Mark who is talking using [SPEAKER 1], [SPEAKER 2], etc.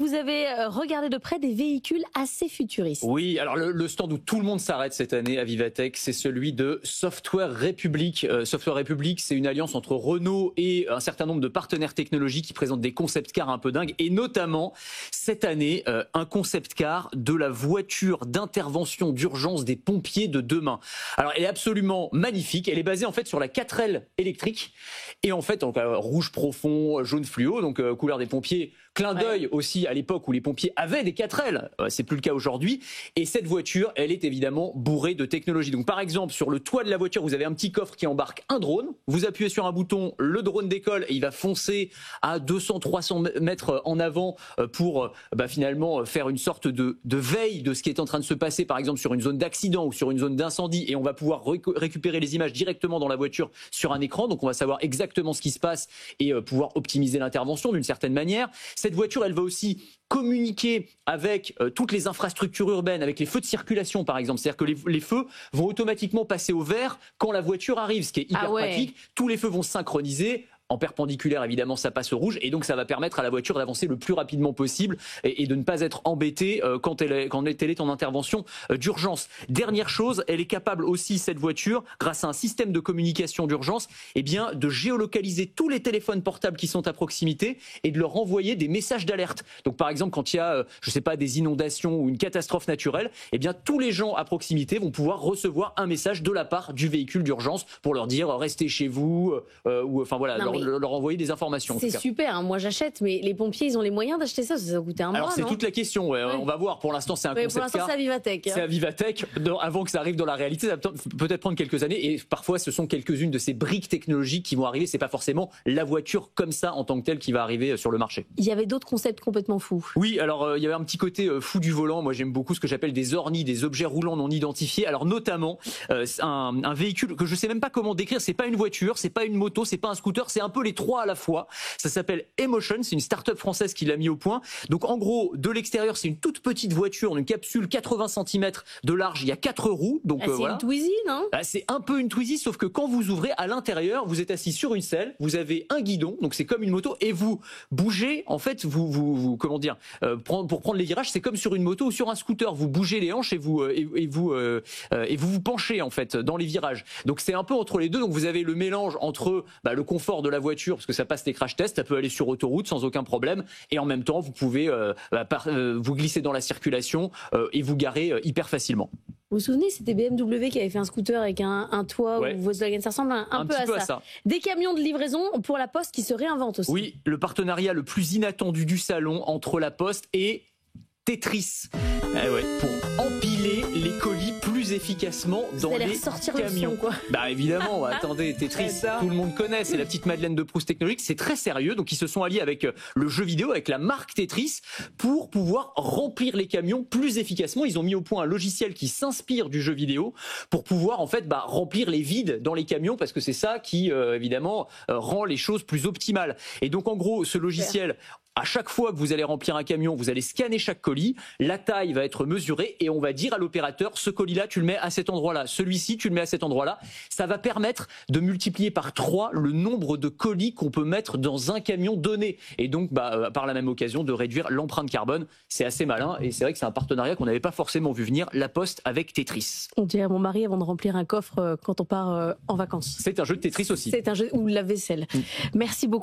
[SPEAKER 1] Vous avez regardé de près des véhicules assez futuristes.
[SPEAKER 2] Oui, alors le stand où tout le monde s'arrête cette année à Vivatech, c'est celui de Software République. Software République, c'est une alliance entre Renault et un certain nombre de partenaires technologiques qui présentent des concept cars un peu dingues. Et notamment, cette année, un concept car de la voiture d'intervention d'urgence des pompiers de demain. Alors, elle est absolument magnifique. Elle est basée en fait sur la 4L électrique. Et en fait, donc, rouge profond, jaune fluo, donc couleur des pompiers. Clin d'œil aussi à l'époque où les pompiers avaient des 4L, c'est plus le cas aujourd'hui. Et cette voiture, elle est évidemment bourrée de technologie. Donc par exemple, sur le toit de la voiture, vous avez un petit coffre qui embarque un drone. Vous appuyez sur un bouton, le drone décolle et il va foncer à 200-300 mètres en avant pour finalement faire une sorte de veille de ce qui est en train de se passer, par exemple sur une zone d'accident ou sur une zone d'incendie. Et on va pouvoir récupérer les images directement dans la voiture sur un écran. Donc on va savoir exactement ce qui se passe et pouvoir optimiser l'intervention d'une certaine manière. Cette voiture, elle va aussi communiquer avec toutes les infrastructures urbaines, avec les feux de circulation par exemple. C'est-à-dire que les feux vont automatiquement passer au vert quand la voiture arrive, ce qui est hyper pratique. Tous les feux vont se synchroniser. En perpendiculaire, évidemment, ça passe au rouge. Et donc, ça va permettre à la voiture d'avancer le plus rapidement possible et de ne pas être embêtée quand elle est en intervention d'urgence. Dernière chose, elle est capable aussi, cette voiture, grâce à un système de communication d'urgence, de géolocaliser tous les téléphones portables qui sont à proximité et de leur envoyer des messages d'alerte. Donc, par exemple, quand il y a, des inondations ou une catastrophe naturelle, tous les gens à proximité vont pouvoir recevoir un message de la part du véhicule d'urgence pour leur dire restez chez vous leur envoyer des informations.
[SPEAKER 1] C'est super, hein, moi j'achète, mais les pompiers, ils ont les moyens d'acheter ça, ça va coûter un bras.
[SPEAKER 2] Alors c'est toute la question, on va voir. Pour l'instant, c'est un concept car.
[SPEAKER 1] Pour l'instant, c'est à Vivatech.
[SPEAKER 2] C'est à Vivatech. Avant que ça arrive dans la réalité, ça va peut-être prendre quelques années. Et parfois, ce sont quelques-unes de ces briques technologiques qui vont arriver. C'est pas forcément la voiture comme ça en tant que telle qui va arriver sur le marché.
[SPEAKER 1] Il y avait d'autres concepts complètement fous.
[SPEAKER 2] Oui, alors il y avait un petit côté fou du volant. Moi, j'aime beaucoup ce que j'appelle des ornis, des objets roulants non identifiés. Alors notamment un véhicule que je sais même pas comment décrire. C'est pas une voiture, c'est pas une moto, c'est pas un scooter, c'est un peu les trois à la fois. Ça s'appelle Emotion, c'est une start-up française qui l'a mis au point. Donc en gros, de l'extérieur, c'est une toute petite voiture, une capsule 80 cm de large, il y a 4 roues. Donc
[SPEAKER 1] c'est une Twizy, non?
[SPEAKER 2] C'est un peu une Twizy, sauf que quand vous ouvrez à l'intérieur, vous êtes assis sur une selle, vous avez un guidon, donc c'est comme une moto, et vous bougez, en fait, pour prendre les virages, c'est comme sur une moto ou sur un scooter, vous bougez les hanches et vous vous penchez en fait dans les virages. Donc c'est un peu entre les deux, donc vous avez le mélange entre le confort de la voiture, parce que ça passe les crash tests, ça peut aller sur autoroute sans aucun problème, et en même temps vous pouvez vous glisser dans la circulation et vous garer hyper facilement.
[SPEAKER 1] Vous vous souvenez, c'était BMW qui avait fait un scooter avec un toit, ou Volkswagen, ça ressemble un peu à ça. Des camions de livraison pour la Poste qui se réinventent aussi.
[SPEAKER 2] Oui, le partenariat le plus inattendu du salon entre la Poste et Tetris. Pour empiler les colis plus efficacement dans les camions.
[SPEAKER 1] Le son, quoi.
[SPEAKER 2] Évidemment, attendez, Tetris, tout le monde connaît, c'est la petite Madeleine de Proust technologique, c'est très sérieux, donc ils se sont alliés avec le jeu vidéo, avec la marque Tetris, pour pouvoir remplir les camions plus efficacement. Ils ont mis au point un logiciel qui s'inspire du jeu vidéo pour pouvoir en fait remplir les vides dans les camions, parce que c'est ça qui évidemment rend les choses plus optimales. Et donc en gros, ce logiciel, à chaque fois que vous allez remplir un camion, vous allez scanner chaque colis, la taille va être mesurée et on va dire à l'opérateur, ce colis-là, tu le mets à cet endroit-là, celui-ci, tu le mets à cet endroit-là. Ça va permettre de multiplier par 3 le nombre de colis qu'on peut mettre dans un camion donné. Et donc, par la même occasion, de réduire l'empreinte carbone. C'est assez malin et c'est vrai que c'est un partenariat qu'on n'avait pas forcément vu venir, la Poste avec Tetris.
[SPEAKER 1] On dirait à mon mari avant de remplir un coffre quand on part en vacances.
[SPEAKER 2] C'est un jeu de Tetris aussi.
[SPEAKER 1] C'est un jeu ou la vaisselle. Merci beaucoup.